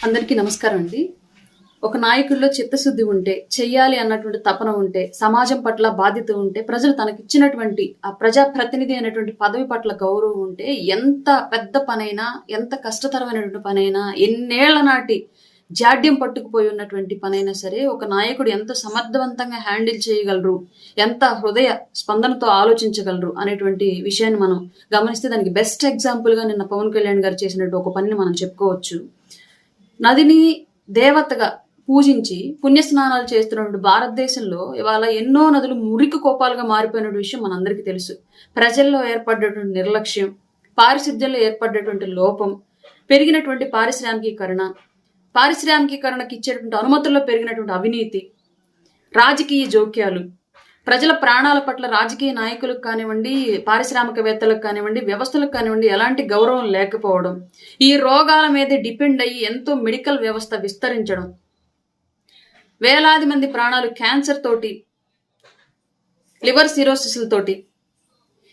అందరికీ నమస్కారం అండి. ఒక నాయకుడిలో చిత్తశుద్ధి ఉంటే, చెయ్యాలి అన్నటువంటి తపన ఉంటే, సమాజం పట్ల బాధ్యత ఉంటే, ప్రజలు తనకిచ్చినటువంటి ఆ ప్రజా ప్రతినిధి అనేటువంటి పదవి పట్ల గౌరవం ఉంటే, ఎంత పెద్ద పనైనా, ఎంత కష్టతరమైనటువంటి పనైనా, ఎన్నేళ్ల నాటి జాడ్యం పట్టుకుపోయి ఉన్నటువంటి పనైనా సరే, ఒక నాయకుడు ఎంత సమర్థవంతంగా హ్యాండిల్ చేయగలరు, ఎంత హృదయ స్పందనతో ఆలోచించగలరు అనేటువంటి విషయాన్ని మనం గమనిస్తే దానికి బెస్ట్ ఎగ్జాంపుల్గా నిన్న పవన్ కళ్యాణ్ గారు చేసినట్టు ఒక పనిని మనం చెప్పుకోవచ్చు. నదిని దేవతగా పూజించి పుణ్యస్నానాలు చేస్తున్నటువంటి భారతదేశంలో ఇవాళ ఎన్నో నదులు మురికి కోపాలుగా మారిపోయిన విషయం మనందరికీ తెలుసు. ప్రజల్లో ఏర్పడ్డటువంటి నిర్లక్ష్యం, పారిశుద్ధ్యంలో ఏర్పడ్డటువంటి లోపం, పెరిగినటువంటి పారిశ్రామికీకరణకి ఇచ్చేటువంటి అనుమతుల్లో పెరిగినటువంటి అవినీతి, రాజకీయ జోక్యాలు, ప్రజల ప్రాణాల పట్ల రాజకీయ నాయకులకు కానివ్వండి, పారిశ్రామికవేత్తలకు కానివ్వండి, వ్యవస్థలకు కానివ్వండి ఎలాంటి గౌరవం లేకపోవడం, ఈ రోగాల మీద డిపెండ్ అయ్యి ఎంతో మెడికల్ వ్యవస్థ విస్తరించడం, వేలాది మంది ప్రాణాలు క్యాన్సర్ తోటి, లివర్ సిరోసిస్లతోటి,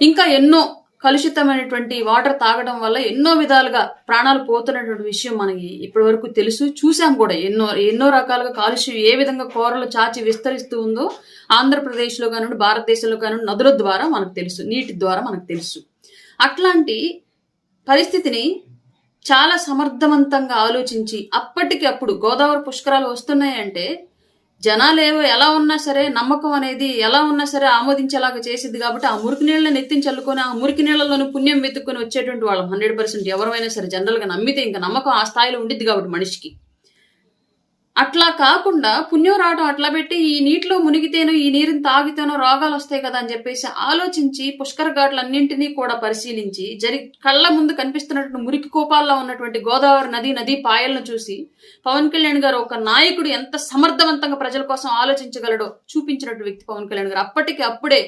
ఇంకా ఎన్నో కలుషితమైనటువంటి వాటర్ తాగడం వల్ల ఎన్నో విధాలుగా ప్రాణాలు పోతున్నటువంటి విషయం మనకి ఇప్పటి వరకు తెలుసు, చూసాం కూడా. ఎన్నో రకాలుగా కాలుష్యం ఏ విధంగా కోరలు చాచి విస్తరిస్తూ ఉందో ఆంధ్రప్రదేశ్లో కానివ్వండి, భారతదేశంలో కానివ్వండి, నదుల ద్వారా మనకు తెలుసు, నీటి ద్వారా మనకు తెలుసు. అట్లాంటి పరిస్థితిని చాలా సమర్థవంతంగా ఆలోచించి అప్పటికి అప్పుడు గోదావరి పుష్కరాలు వస్తున్నాయంటే జనాలు ఎలా ఉన్నా సరే, నమ్మకం అనేది ఎలా ఉన్నా సరే ఆమోదించేలాగా చేసిద్ది కాబట్టి ఆ మురికి నీళ్ళని ఎత్తిని చల్లుకొని ఆ మురికి నీళ్ళలోనూ పుణ్యం వెతుక్కొని వచ్చేటువంటి వాళ్ళం 100% ఎవరైనా సరే జనరల్గా నమ్మితే ఇంకా నమ్మకం ఆ స్థాయిలో ఉండిద్ది కాబట్టి మనిషికి. అట్లా కాకుండా పుణ్యం రావడం అట్లా పెట్టి ఈ నీటిలో మునిగితేనో ఈ నీరుని తాగితేనో రోగాలు వస్తాయి కదా అని చెప్పేసి ఆలోచించి పుష్కర ఘాట్లన్నింటినీ కూడా పరిశీలించి కళ్ళ ముందు కనిపిస్తున్నటువంటి మురికి కోపాల్లో ఉన్నటువంటి గోదావరి నదీ పాయలను చూసి పవన్ కళ్యాణ్ గారు ఒక నాయకుడు ఎంత సమర్థవంతంగా ప్రజల కోసం ఆలోచించగలడో చూపించినటువంటి వ్యక్తి పవన్ కళ్యాణ్ గారు. అప్పటికి అప్పుడే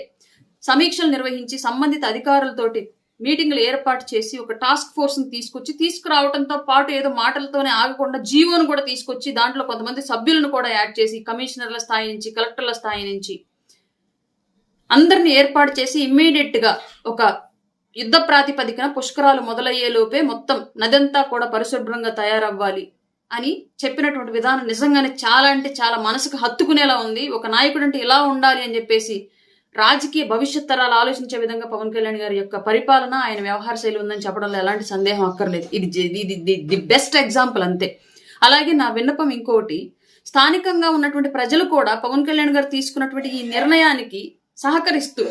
సమీక్షలు నిర్వహించి సంబంధిత అధికారులతోటి మీటింగ్లు ఏర్పాటు చేసి ఒక టాస్క్ ఫోర్స్ ని తీసుకురావడంతో పాటు ఏదో మాటలతోనే ఆగకుండా జీవోను కూడా తీసుకొచ్చి దాంట్లో కొంతమంది సభ్యులను కూడా యాడ్ చేసి కమిషనర్ల స్థాయి నుంచి, కలెక్టర్ల స్థాయి నుంచి అందరిని ఏర్పాటు చేసి ఇమ్మీడియట్ గా ఒక యుద్ధ ప్రాతిపదికన పుష్కరాలు మొదలయ్యే లోపే మొత్తం నదంతా కూడా పరిశుభ్రంగా తయారవ్వాలి అని చెప్పినటువంటి విధానం నిజంగానే చాలా అంటే చాలా మనసుకు హత్తుకునేలా ఉంది. ఒక నాయకుడు అంటే ఇలా ఉండాలి అని చెప్పేసి రాజకీయ భవిష్యత్ తరాలు ఆలోచించే విధంగా పవన్ కళ్యాణ్ గారి యొక్క పరిపాలన, ఆయన వ్యవహార శైలి ఉందని చెప్పడంలో ఎలాంటి సందేహం అక్కర్లేదు. ఇది బెస్ట్ ఎగ్జాంపుల్ అంతే. అలాగే నా విన్నపం ఇంకోటి, స్థానికంగా ఉన్నటువంటి ప్రజలు కూడా పవన్ కళ్యాణ్ గారు తీసుకున్నటువంటి ఈ నిర్ణయానికి సహకరిస్తూ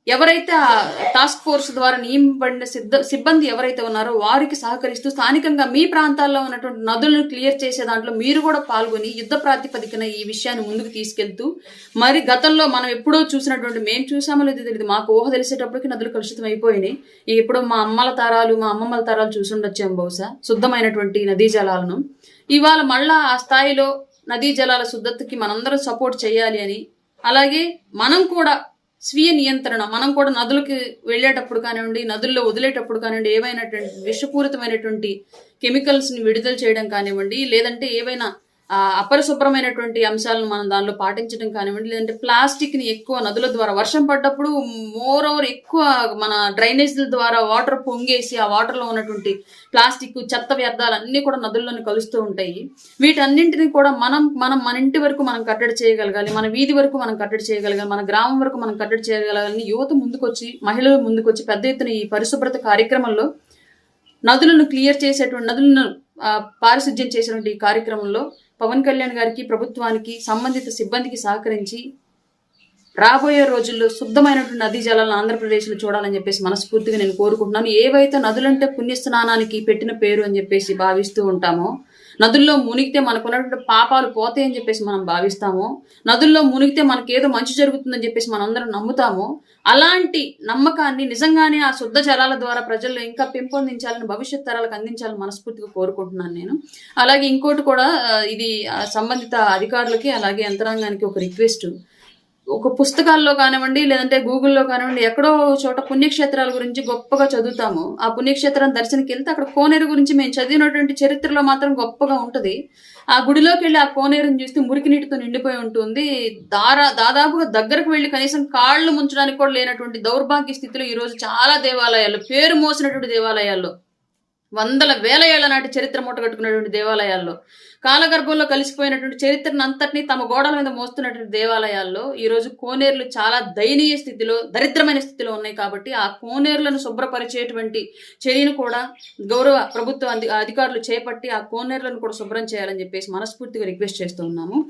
ఎవరైతే ఆ టాస్క్ ఫోర్స్ ద్వారా నియమింపబడిన సిబ్బంది ఎవరైతే ఉన్నారో వారికి సహకరిస్తూ స్థానికంగా మీ ప్రాంతాల్లో ఉన్నటువంటి నదులను క్లియర్ చేసే దాంట్లో మీరు కూడా పాల్గొని యుద్ధ ప్రాతిపదికన ఈ విషయాన్ని ముందుకు తీసుకెళ్తూ, మరి గతంలో మనం ఎప్పుడో చూసినటువంటి, మేము చూసామో లేదు తెలియదు, మాకు ఊహ తెలిసేటప్పటికి నదులు కలుషితం అయిపోయినాయి. ఎప్పుడో మా అమ్మమ్మల తరాలు చూసి ఉండొచ్చాము బహుశా శుద్ధమైనటువంటి నదీ జలాలను. ఇవాళ మళ్ళా ఆ స్థాయిలో నదీ జలాల శుద్ధతకి మనందరం సపోర్ట్ చేయాలి అని, అలాగే మనం కూడా స్వీయ నియంత్రణ, మనం కూడా నదులకి వెళ్ళేటప్పుడు కానివ్వండి, నదుల్లో వదిలేటప్పుడు కానివ్వండి, ఏవైనటువంటి విషపూరితమైనటువంటి కెమికల్స్ ని విడుదల చేయడం కానివ్వండి, లేదంటే ఏవైనా అపరిశుభ్రమైనటువంటి అంశాలను మనం దానిలో పాటించడం కానివ్వండి, లేదంటే ప్లాస్టిక్ ని ఎక్కువ నదుల ద్వారా వర్షం పడ్డప్పుడు మోర్ ఓవర్ ఎక్కువ మన డ్రైనేజీల ద్వారా వాటర్ పొంగేసి ఆ వాటర్ లో ఉన్నటువంటి ప్లాస్టిక్, చెత్త వ్యర్థాలు అన్ని కూడా నదుల్లోని కలుస్తూ ఉంటాయి. వీటన్నింటినీ కూడా మన ఇంటి వరకు మనం కట్టడి చేయగలగాలి, మన వీధి వరకు మనం కట్టడి చేయగలగాలి, మన గ్రామం వరకు మనం కట్టడి చేయగలగాలని యువత ముందుకొచ్చి, మహిళలు ముందుకొచ్చి పెద్ద ఎత్తున ఈ పరిశుభ్రత కార్యక్రమంలో నదులను క్లియర్ చేసేటువంటి, నదులను పారిశుధ్యం చేసేటువంటి ఈ కార్యక్రమంలో పవన్ కళ్యాణ్ గారికి, ప్రభుత్వానికి, సంబంధిత సిబ్బందికి సహకరించి రాబోయే రోజుల్లో శుద్ధమైనటువంటి నదీ జలాలను ఆంధ్రప్రదేశ్లో చూడాలని చెప్పేసి మనస్ఫూర్తిగా నేను కోరుకుంటున్నాను. ఏవైతే నదులంటే పుణ్యస్నానానికి పెట్టిన పేరు అని చెప్పేసి భావిస్తూ ఉంటామో, నదుల్లో మునిగితే మనకున్నటువంటి పాపాలు పోతాయి అని చెప్పేసి మనం భావిస్తామో, నదుల్లో మునిగితే మనకేదో మంచి జరుగుతుందని చెప్పేసి మనందరం నమ్ముతామో, అలాంటి నమ్మకాన్ని నిజంగానే ఆ శుద్ధ జలాల ద్వారా ప్రజల్లో ఇంకా పెంపొందించాలని, భవిష్యత్ తరాలకు అందించాలని మనస్ఫూర్తిగా కోరుకుంటున్నాను నేను. అలాగే ఇంకోటి కూడా, ఇది సంబంధిత అధికారులకి అలాగే యంత్రాంగానికి ఒక రిక్వెస్ట్. ఒక పుస్తకాల్లో కానివ్వండి, లేదంటే గూగుల్లో కానివ్వండి, ఎక్కడో చోట పుణ్యక్షేత్రాల గురించి గొప్పగా చదువుతాము. ఆ పుణ్యక్షేత్రం దర్శనకి వెళ్తే అక్కడ కోనేరు గురించి మేము చదివినటువంటి చరిత్రలో మాత్రం గొప్పగా ఉంటుంది. ఆ గుడిలోకి వెళ్ళి ఆ కోనేరుని చూస్తే మురికి నీటితో నిండిపోయి ఉంటుంది. దాదాపుగా దగ్గరకు వెళ్ళి కనీసం కాళ్ళు ముంచడానికి కూడా లేనటువంటి దౌర్భాగ్య స్థితిలో ఈరోజు చాలా దేవాలయాల్లో, పేరు మోసినటువంటి దేవాలయాల్లో వందల వేల ఏళ్ల నాటి చరిత్ర మూటగట్టుకున్నటువంటి దేవాలయాల్లో, కాలగర్భంలో కలిసిపోయినటువంటి చరిత్రను అంతటినీ తమ గోడల మీద మోస్తున్నటువంటి దేవాలయాల్లో ఈరోజు కోనేరులు చాలా దయనీయ స్థితిలో, దరిద్రమైన స్థితిలో ఉన్నాయి. కాబట్టి ఆ కోనేరులను శుభ్రపరిచేటువంటి చర్యను కూడా గౌరవ ప్రభుత్వ అధికారులు చేపట్టి ఆ కోనేరులను కూడా శుభ్రం చేయాలని చెప్పేసి మనస్ఫూర్తిగా రిక్వెస్ట్ చేస్తూ ఉన్నాము.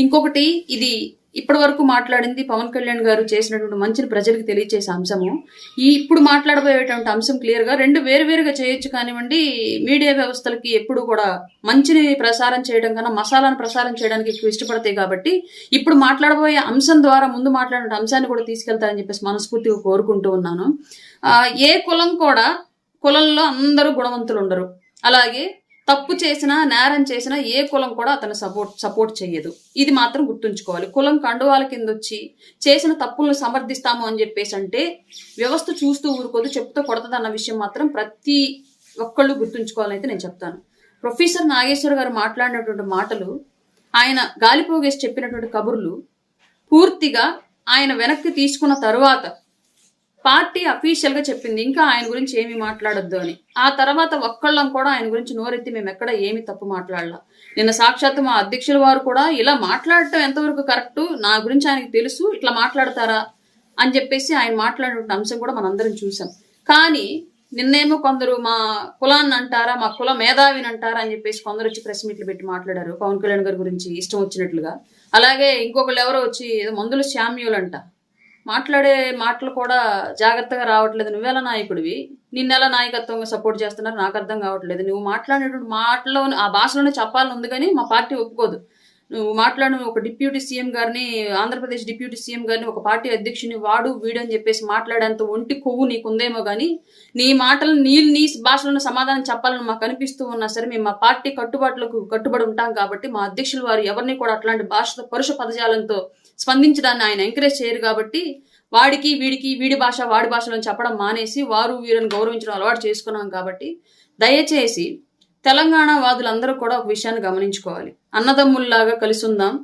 ఇంకొకటి, ఇది ఇప్పటి వరకు మాట్లాడింది పవన్ కళ్యాణ్ గారు చేసినటువంటి మంచిని ప్రజలకు తెలియచేసే అంశము. ఇప్పుడు మాట్లాడబోయేటువంటి అంశం క్లియర్గా రెండు వేరువేరుగా చేయొచ్చు కానివ్వండి. మీడియా వ్యవస్థలకి ఎప్పుడు కూడా మంచిని ప్రసారం చేయడం కన్నా మసాలాను ప్రసారం చేయడానికి ఎక్కువ ఇష్టపడతాయి. కాబట్టి ఇప్పుడు మాట్లాడబోయే అంశం ద్వారా ముందు మాట్లాడిన అంశాన్ని కూడా తీసుకెళ్తారని చెప్పేసి మనస్ఫూర్తిగా కోరుకుంటూ ఉన్నాను. ఏ కులం కూడా, కులంలో అందరూ గుణవంతులు ఉండరు. అలాగే తప్పు చేసినా, నేరం చేసినా ఏ కులం కూడా అతను సపోర్ట్ చెయ్యదు. ఇది మాత్రం గుర్తుంచుకోవాలి. కులం కండువాల కింద వచ్చి చేసిన తప్పులను సమర్థిస్తాము అని చెప్పేసి అంటే వ్యవస్థ చూస్తూ ఊరుకోదు, చెప్తూ కొడతది అన్న విషయం మాత్రం ప్రతి ఒక్కళ్ళు గుర్తుంచుకోవాలని అయితే నేను చెప్తాను. ప్రొఫెసర్ నాగేశ్వర్ గారు మాట్లాడినటువంటి మాటలు, ఆయన గాలిపోగేసి చెప్పినటువంటి కబుర్లు పూర్తిగా ఆయన వెనక్కి తీసుకున్న తరువాత పార్టీ అఫీషియల్గా చెప్పింది ఇంకా ఆయన గురించి ఏమి మాట్లాడొద్దు అని. ఆ తర్వాత ఒక్కళ్ళం కూడా ఆయన గురించి నోరెత్తి మేము ఎక్కడ ఏమి తప్పు మాట్లాడలా. నిన్న సాక్షాత్తు మా అధ్యక్షుల వారు కూడా ఇలా మాట్లాడటం ఎంతవరకు కరెక్టు, నా గురించి ఆయనకు తెలుసు, ఇట్లా మాట్లాడతారా అని చెప్పేసి ఆయన మాట్లాడిన అంశం కూడా మనందరం చూసాం. కానీ నిన్నేమో కొందరు మా కులాన్ని అంటారా, మా కుల మేధావిని అంటారా అని చెప్పేసి కొందరు వచ్చి ప్రెస్ మీట్లు పెట్టి మాట్లాడారు పవన్ కళ్యాణ్ గారి గురించి ఇష్టం వచ్చినట్లుగా. అలాగే ఇంకొకళ్ళు ఎవరో వచ్చి ఏదో మందుల శామ్యులు అంట, మాట్లాడే మాటలు కూడా జాగ్రత్తగా రావట్లేదు. నువ్వెలా నాయకుడివి, నిన్నెలా నాయకత్వంగా సపోర్ట్ చేస్తున్నారు నాకు అర్థం కావట్లేదు. నువ్వు మాట్లాడేటువంటి మాటలో ఆ భాషలోనే చెప్పాలని ఉంది, కానీ మా పార్టీ ఒప్పుకోదు. నువ్వు మాట్లాడిన ఒక డిప్యూటీ సీఎం గారిని, ఆంధ్రప్రదేశ్ డిప్యూటీ సీఎం గారిని, ఒక పార్టీ అధ్యక్షుని వాడు వీడు అని చెప్పేసి మాట్లాడేంత ఒంటి కొవ్వు నీకుందేమో కానీ నీ మాటలు నీ భాషలను సమాధానం చెప్పాలని మాకు అనిపిస్తూ ఉన్నా సరే మేము మా పార్టీ కట్టుబడి ఉంటాం. కాబట్టి మా అధ్యక్షులు వారు ఎవరిని కూడా అట్లాంటి భాషతో, పరుష పదజాలంతో స్పందించడాన్ని ఆయన ఎంకరేజ్ చేయరు. కాబట్టి వాడికి వీడికి వీడి భాష వాడి భాషలో చెప్పడం మానేసి వారు వీరిని గౌరవించడం అలవాటు చేసుకున్నాం. కాబట్టి దయచేసి తెలంగాణ వాదులందరూ కూడా ఒక విషయాన్ని గమనించుకోవాలి. అన్నదమ్ముల్లాగా కలిసి ఉందాం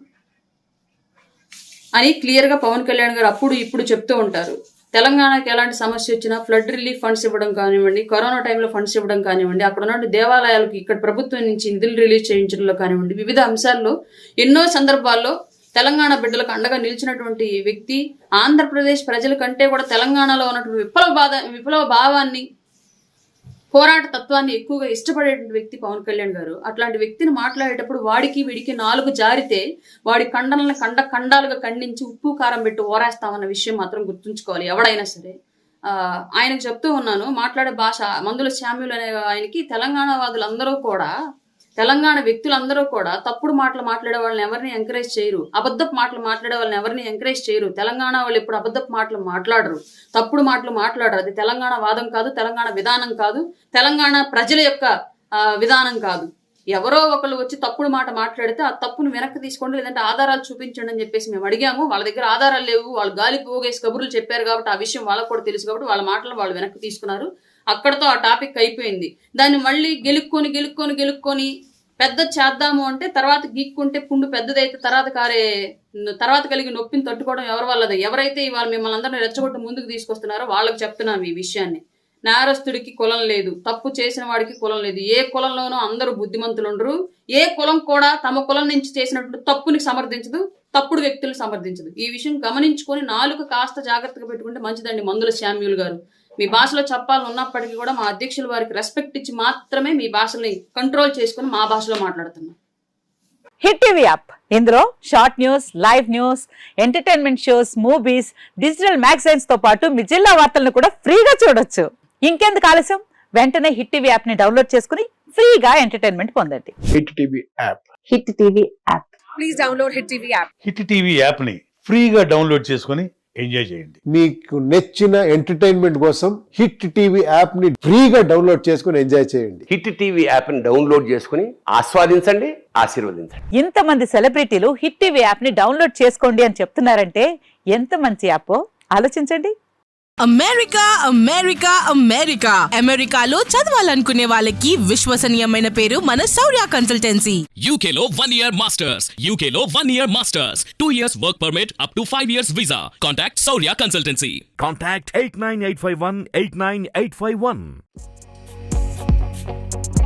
అని క్లియర్గా పవన్ కళ్యాణ్ గారు అప్పుడు ఇప్పుడు చెప్తూ ఉంటారు. తెలంగాణకి ఎలాంటి సమస్య వచ్చినా ఫ్లడ్ రిలీఫ్ ఫండ్స్ ఇవ్వడం కానివ్వండి, కరోనా టైంలో ఫండ్స్ ఇవ్వడం కానివ్వండి, అక్కడ ఉన్న దేవాలయాలకు ఇక్కడ ప్రభుత్వం నుంచి నిధులు రిలీజ్ చేయించడంలో కానివ్వండి, వివిధ అంశాల్లో ఎన్నో సందర్భాల్లో తెలంగాణ బిడ్డలకు అండగా నిలిచినటువంటి వ్యక్తి. ఆంధ్రప్రదేశ్ ప్రజల కంటే కూడా తెలంగాణలో ఉన్నటువంటి విప్లవ భావాన్ని, పోరాట తత్వాన్ని ఎక్కువగా ఇష్టపడేటువంటి వ్యక్తి పవన్ కళ్యాణ్ గారు. అట్లాంటి వ్యక్తిని మాట్లాడేటప్పుడు వాడికి వీడికి నాలుగు జారితే వాడి ఖండనలను ఖండాలుగా ఖండించి ఉప్పు కారం పెట్టి ఓరేస్తామన్న విషయం మాత్రం గుర్తుంచుకోవాలి ఎవడైనా సరే. ఆయనకు చెప్తూ ఉన్నాను, మాట్లాడే భాష మందుల శామ్యులు అనే ఆయనకి తెలంగాణ వాదులందరూ కూడా, తెలంగాణ వ్యక్తులందరూ కూడా తప్పుడు మాటలు మాట్లాడే వాళ్ళని ఎవరిని ఎంకరేజ్ చేయరు, అబద్ధపు మాటలు మాట్లాడే వాళ్ళని ఎవరిని ఎంకరేజ్ చేయరు. తెలంగాణ వాళ్ళు ఎప్పుడు అబద్ధపు మాటలు మాట్లాడరు, తప్పుడు మాటలు మాట్లాడరు. అది తెలంగాణ వాదం కాదు, తెలంగాణ విధానం కాదు, తెలంగాణ ప్రజల యొక్క విధానం కాదు. ఎవరో ఒకళ్ళు వచ్చి తప్పుడు మాట మాట్లాడితే ఆ తప్పును వెనక్కి తీసుకోండి, లేదంటే ఆధారాలు చూపించండి అని చెప్పేసి మేము అడిగాము. వాళ్ళ దగ్గర ఆధారాలు లేవు, వాళ్ళు గాలి పోగేసి కబుర్లు చెప్పారు కాబట్టి ఆ విషయం వాళ్ళకు కూడా తెలుసు కాబట్టి వాళ్ళ మాటలు వాళ్ళు వెనక్కి తీసుకున్నారు. అక్కడతో ఆ టాపిక్ అయిపోయింది. దాన్ని మళ్ళీ గెలుక్కొని పెద్ద చేద్దాము అంటే తర్వాత గీక్కుంటే పుండు పెద్దదైతే తర్వాత కలిగి నొప్పిని తట్టుకోవడం ఎవరి వల్లది. ఎవరైతే ఇవాళ మిమ్మల్ని అందరినీ రెచ్చగొట్టి ముందుకు తీసుకొస్తున్నారో వాళ్ళకి చెప్తున్నాం ఈ విషయాన్ని. నేరస్తుడికి కులం లేదు, తప్పు చేసిన వాడికి కులం లేదు. ఏ కులంలోనూ అందరూ బుద్ధిమంతులు ఉండరు. ఏ కులం కూడా తమ కులం నుంచి చేసినటువంటి తప్పుని సమర్థించదు, తప్పుడు వ్యక్తులను సమర్థించదు. ఈ విషయం గమనించుకొని నాలుక కాస్త జాగ్రత్తగా పెట్టుకుంటే మంచిదండి. మందుల శామ్యుల్ గారు, మీ భాషలో చెప్పాలని ఉన్నప్పటికీ కూడా మా అధ్యక్షుల వారికి రెస్పెక్ట్ ఇచ్చి మాత్రమే మీ భాషని కంట్రోల్ చేసుకుని మా భాషలో మాట్లాడుతున్నాం. హిట్ టీవీ యాప్, ఇందులో short news, live news, entertainment shows, movies, digital magazines తో పాటు మీ జిల్లా వార్తలను కూడా ఫ్రీగా చూడొచ్చు. ఇంకెందుకు ఆలస్యం, వెంటనే హిట్ టీవీ యాప్ ని డౌన్లోడ్ చేసుకుని ఫ్రీగా ఎంటర్టైన్మెంట్ పొందండి. Hit TV app, hit TV app, please download hit TV app. Hit TV app ని ఫ్రీగా డౌన్లోడ్ చేసుకుని ఎంజాయ్ చేయండి. మీకు నచ్చిన ఎంటర్టైన్మెంట్ కోసం హిట్ టీవీ యాప్ ని ఫ్రీగా డౌన్లోడ్ చేసుకుని ఎంజాయ్ చేయండి. హిట్ టీవీ యాప్ ని డౌన్లోడ్ చేసుకుని ఆస్వాదించండి, ఆశీర్వదించండి. ఇంతమంది సెలబ్రిటీలు హిట్ టీవీ యాప్ ని డౌన్లోడ్ చేసుకోండి అని చెప్తున్నారంటే ఎంత మంచి యాప్ ఆలోచించండి. అమెరికా అమెరికా అమెరికా అమెరికాలో చదవాలనుకునే వాళ్ళకి విశ్వసనీయమైన పేరు మన శౌర్య కన్సల్టెన్సీ. UK లో 1 year masters, UK లో 1 year masters, 2 years work permit up to 5 years visa. Contact Saurya Consultancy. Contact 89851 89851. నమస్తే.